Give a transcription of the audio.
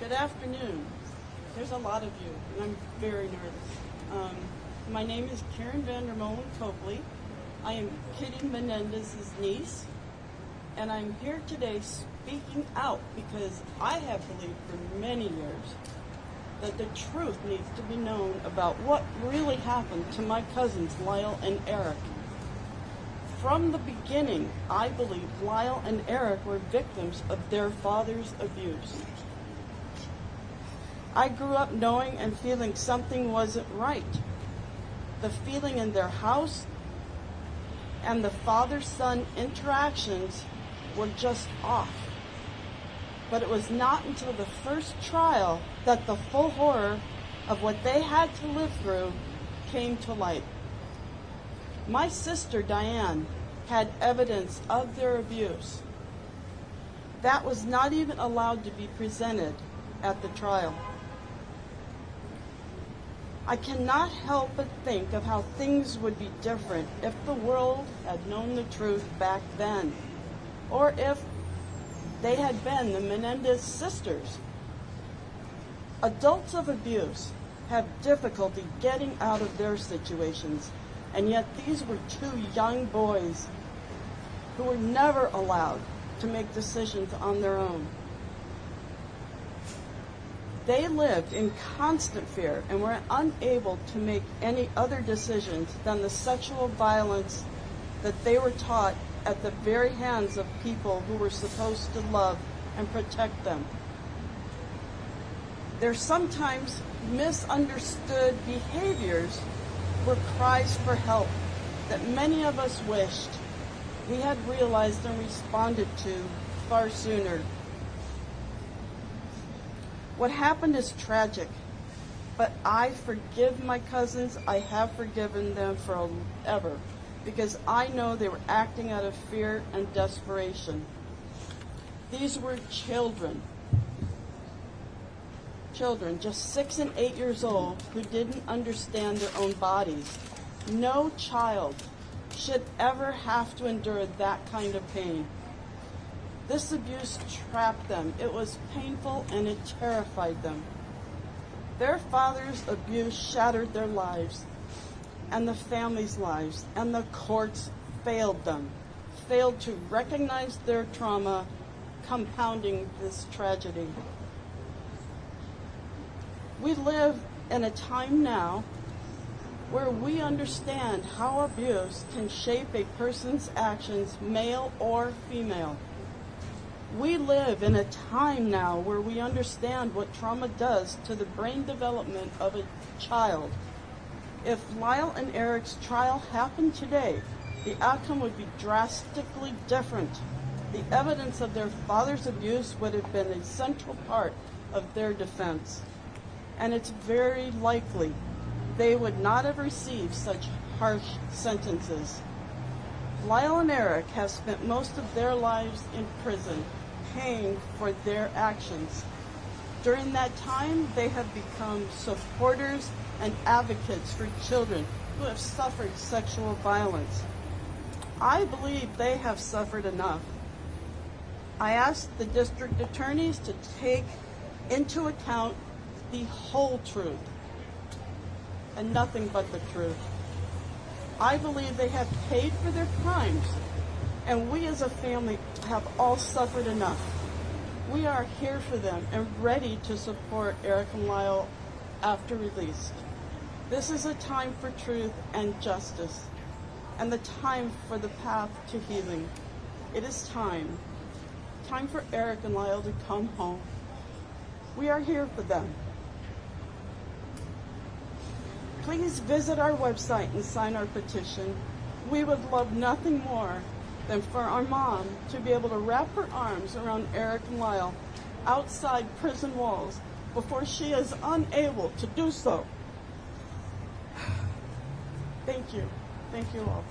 Good afternoon. There's a lot of you, and I'm very nervous. My name is Karen VanderMolen Copley. I am Kitty Menendez's niece, and I'm here today speaking out because I have believed for many years that the truth needs to be known about what really happened to my cousins Lyle and Erik. From the beginning, I believed Lyle and Erik were victims of their father's abuse. I grew up knowing and feeling something wasn't right. The feeling in their house and the father-son interactions were just off. But it was not until the first trial that the full horror of what they had to live through came to light. My sister Diane had evidence of their abuse. That was not even allowed to be presented at the trial. I cannot help but think of how things would be different if the world had known the truth back then, or if they had been the Menendez sisters. Adults of abuse have difficulty getting out of their situations, and yet these were two young boys who were never allowed to make decisions on their own. They lived in constant fear and were unable to make any other decisions than the sexual violence that they were taught at the very hands of people who were supposed to love and protect them. Their sometimes misunderstood behaviors were cries for help that many of us wished we had realized and responded to far sooner. What happened is tragic, but I forgive my cousins. I have forgiven them forever because I know they were acting out of fear and desperation. These were children just 6 and 8 years old who didn't understand their own bodies. No child should ever have to endure that kind of pain. This abuse trapped them. It was painful and it terrified them. Their father's abuse shattered their lives and the family's lives, and the courts failed them, failed to recognize their trauma, compounding this tragedy. We live in a time now where we understand how abuse can shape a person's actions, male or female. We live in a time now where we understand what trauma does to the brain development of a child. If Lyle and Erik's trial happened today, the outcome would be drastically different. The evidence of their father's abuse would have been a central part of their defense. And it's very likely they would not have received such harsh sentences. Lyle and Erik have spent most of their lives in prison, paying for their actions. During that time, they have become supporters and advocates for children who have suffered sexual violence. I believe they have suffered enough. I asked the district attorneys to take into account the whole truth and nothing but the truth. I believe they have paid for their crimes, and we as a family have all suffered enough. We are here for them and ready to support Erik and Lyle after release. This is a time for truth and justice, and the time for the path to healing. It is time for Erik and Lyle to come home. We are here for them. Please visit our website and sign our petition. We would love nothing more than for our mom to be able to wrap her arms around Erik and Lyle outside prison walls before she is unable to do so. Thank you. Thank you all.